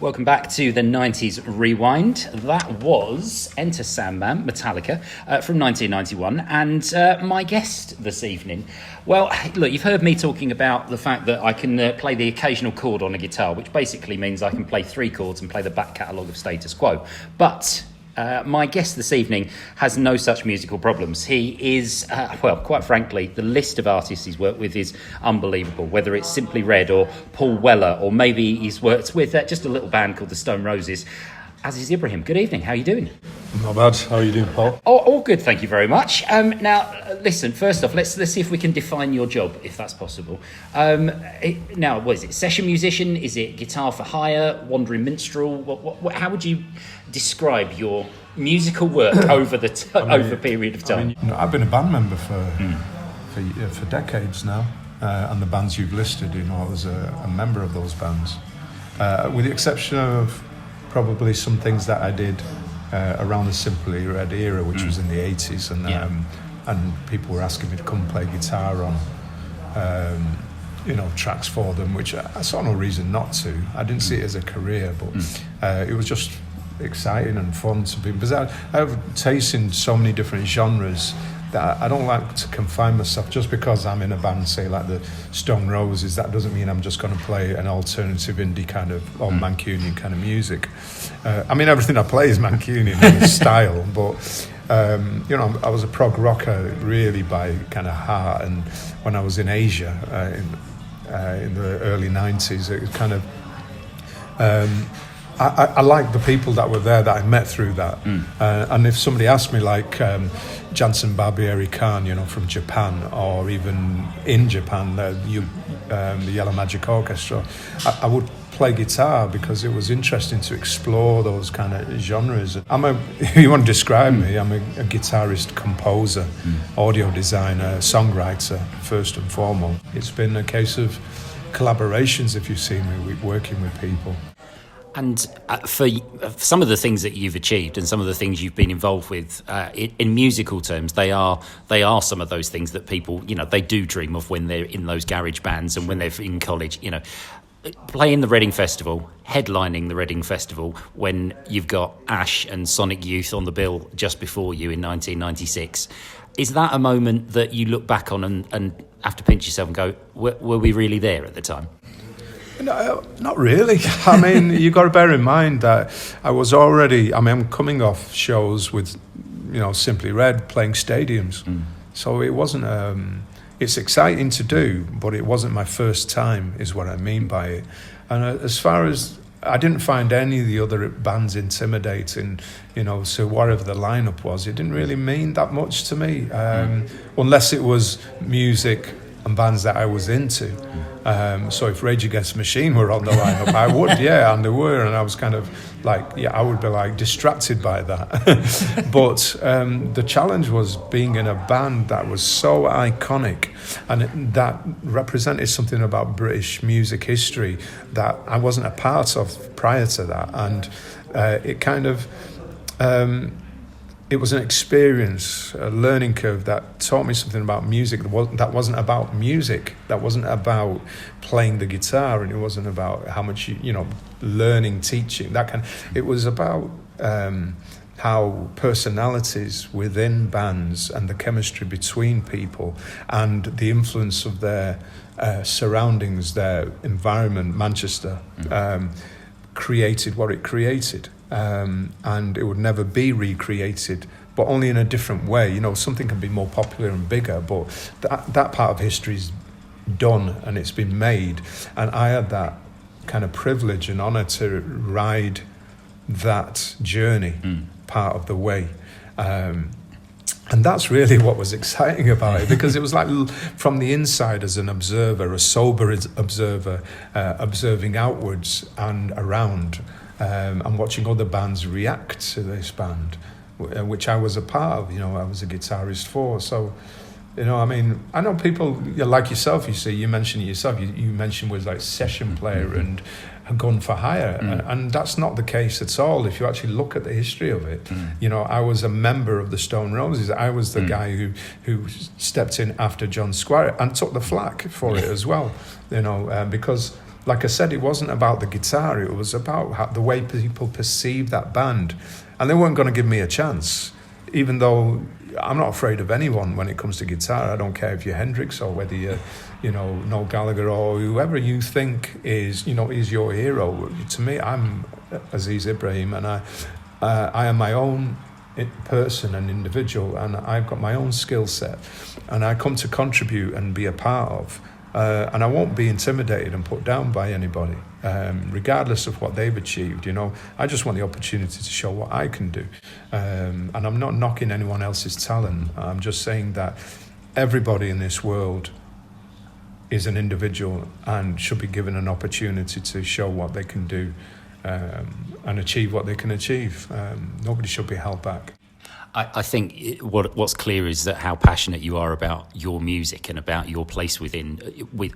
Welcome back to the 90's Rewind. That was Enter Sandman, Metallica, from 1991. And my guest this evening, well, look, you've heard me talking about the fact that I can play the occasional chord on a guitar, which basically means I can play 3 chords and play the back catalogue of Status Quo. But my guest this evening has no such musical problems. He is, well, quite frankly, the list of artists he's worked with is unbelievable, whether it's Simply Red or Paul Weller, or maybe he's worked with just a little band called the Stone Roses. Aziz Ibrahim, good evening. How are you doing? Not bad. How are you doing, Paul? Oh, all good, thank you very much. Now, listen, first off, let's see if we can define your job, if that's possible. Now, what is it? Session musician? Is it guitar for hire? Wandering minstrel? How would you describe your musical work over over a period of time? I've been a band member for decades now, and the bands you've listed, I was a member of those bands, with the exception of probably some things that I did around the Simply Red era, which was in the 80s, and people were asking me to come play guitar on tracks for them, which I saw no reason not to. I didn't see it as a career, but it was just exciting and fun to be, because I have taste in so many different genres that I don't like to confine myself just because I'm in a band, say like the Stone Roses. That doesn't mean I'm just going to play an alternative indie kind of or Mancunian kind of music. Everything I play is Mancunian in style, but I was a prog rocker really by kind of heart. And when I was in Asia in the early 90s, it was kind of I like the people that were there that I met through that. And if somebody asked me, like Jansen Barbieri Khan, from Japan, or even in Japan, the Yellow Magic Orchestra, I would play guitar because it was interesting to explore those kind of genres. If you want to describe me, I'm a guitarist, composer, audio designer, songwriter, first and foremost. It's been a case of collaborations, if you've seen me working with people. And for some of the things that you've achieved and some of the things you've been involved with, in musical terms, they are some of those things that people, they do dream of when they're in those garage bands and when they're in college. Playing the Reading Festival, headlining the Reading Festival when you've got Ash and Sonic Youth on the bill just before you in 1996. Is that a moment that you look back on and have to pinch yourself and go, were we really there at the time? No, not really. You got to bear in mind that I was already, I'm coming off shows with, Simply Red, playing stadiums. So it wasn't, it's exciting to do, but it wasn't my first time, is what I mean by it. And as far as, I didn't find any of the other bands intimidating, so whatever the lineup was, it didn't really mean that much to me, unless it was music and bands that I was into. So if Rage Against the Machine were on the lineup, I would, and they were, and I was kind of like, I would be like distracted by that. But the challenge was being in a band that was so iconic and that represented something about British music history that I wasn't a part of prior to that. And it kind of... it was an experience, a learning curve that taught me something about music that wasn't about music, that wasn't about playing the guitar, and it wasn't about how much, learning, teaching, that kind of, it was about how personalities within bands and the chemistry between people and the influence of their surroundings, their environment, Manchester, created what it created. And it would never be recreated, but only in a different way. Something can be more popular and bigger, but that part of history's done and it's been made. And I had that kind of privilege and honour to ride that journey part of the way. And that's really what was exciting about it, because it was like from the inside as an observer, a sober observer, observing outwards and around. And watching other bands react to this band, which I was a part of, I was a guitarist for. So, I know people like yourself, you mentioned it yourself, you mentioned was like session player and gun for hire. And that's not the case at all. If you actually look at the history of it, I was a member of the Stone Roses. I was the guy who stepped in after John Squire and took the flak for it as well, because like I said, it wasn't about the guitar. It was about the way people perceived that band. And they weren't going to give me a chance, even though I'm not afraid of anyone when it comes to guitar. I don't care if you're Hendrix or whether you're, Noel Gallagher or whoever you think is your hero. To me, I'm Aziz Ibrahim, and I am my own person and individual, and I've got my own skill set, and I come to contribute and be a part of. And I won't be intimidated and put down by anybody, regardless of what they've achieved. I just want the opportunity to show what I can do. And I'm not knocking anyone else's talent. I'm just saying that everybody in this world is an individual and should be given an opportunity to show what they can do and achieve what they can achieve. Nobody should be held back. I think what's clear is that how passionate you are about your music and about your place with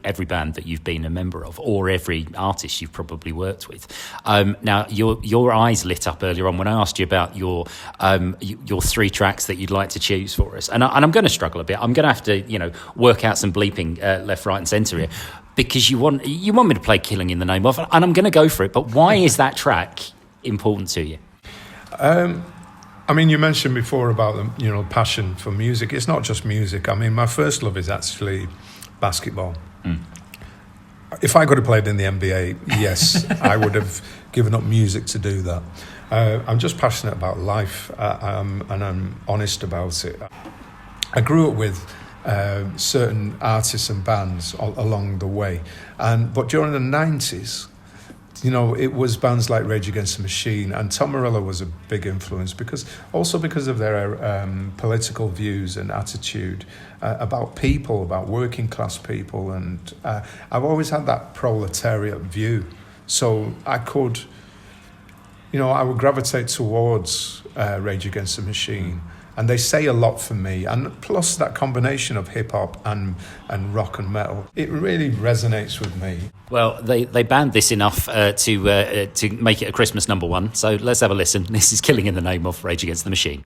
every band that you've been a member of, or every artist you've probably worked with. Now, your eyes lit up earlier on when I asked you about your 3 tracks that you'd like to choose for us, and I'm going to struggle a bit. I'm going to have to work out some bleeping left, right, and centre here, because you want me to play "Killing in the Name of," and I'm going to go for it. But why is that track important to you? You mentioned before about the passion for music. It's not just music. My first love is actually basketball. If I could have played in the NBA, yes, I would have given up music to do that. I'm just passionate about life, and I'm honest about it. I grew up with certain artists and bands along the way, but during the 90's, it was bands like Rage Against the Machine, and Tom Morello was a big influence because of their political views and attitude about people, about working class people, and I've always had that proletariat view. So I would gravitate towards Rage Against the Machine. And they say a lot for me, and plus that combination of hip hop and rock and metal, it really resonates with me. Well, they banned this enough to make it a Christmas #1. So let's have a listen. This is "Killing in the Name of" Rage Against the Machine.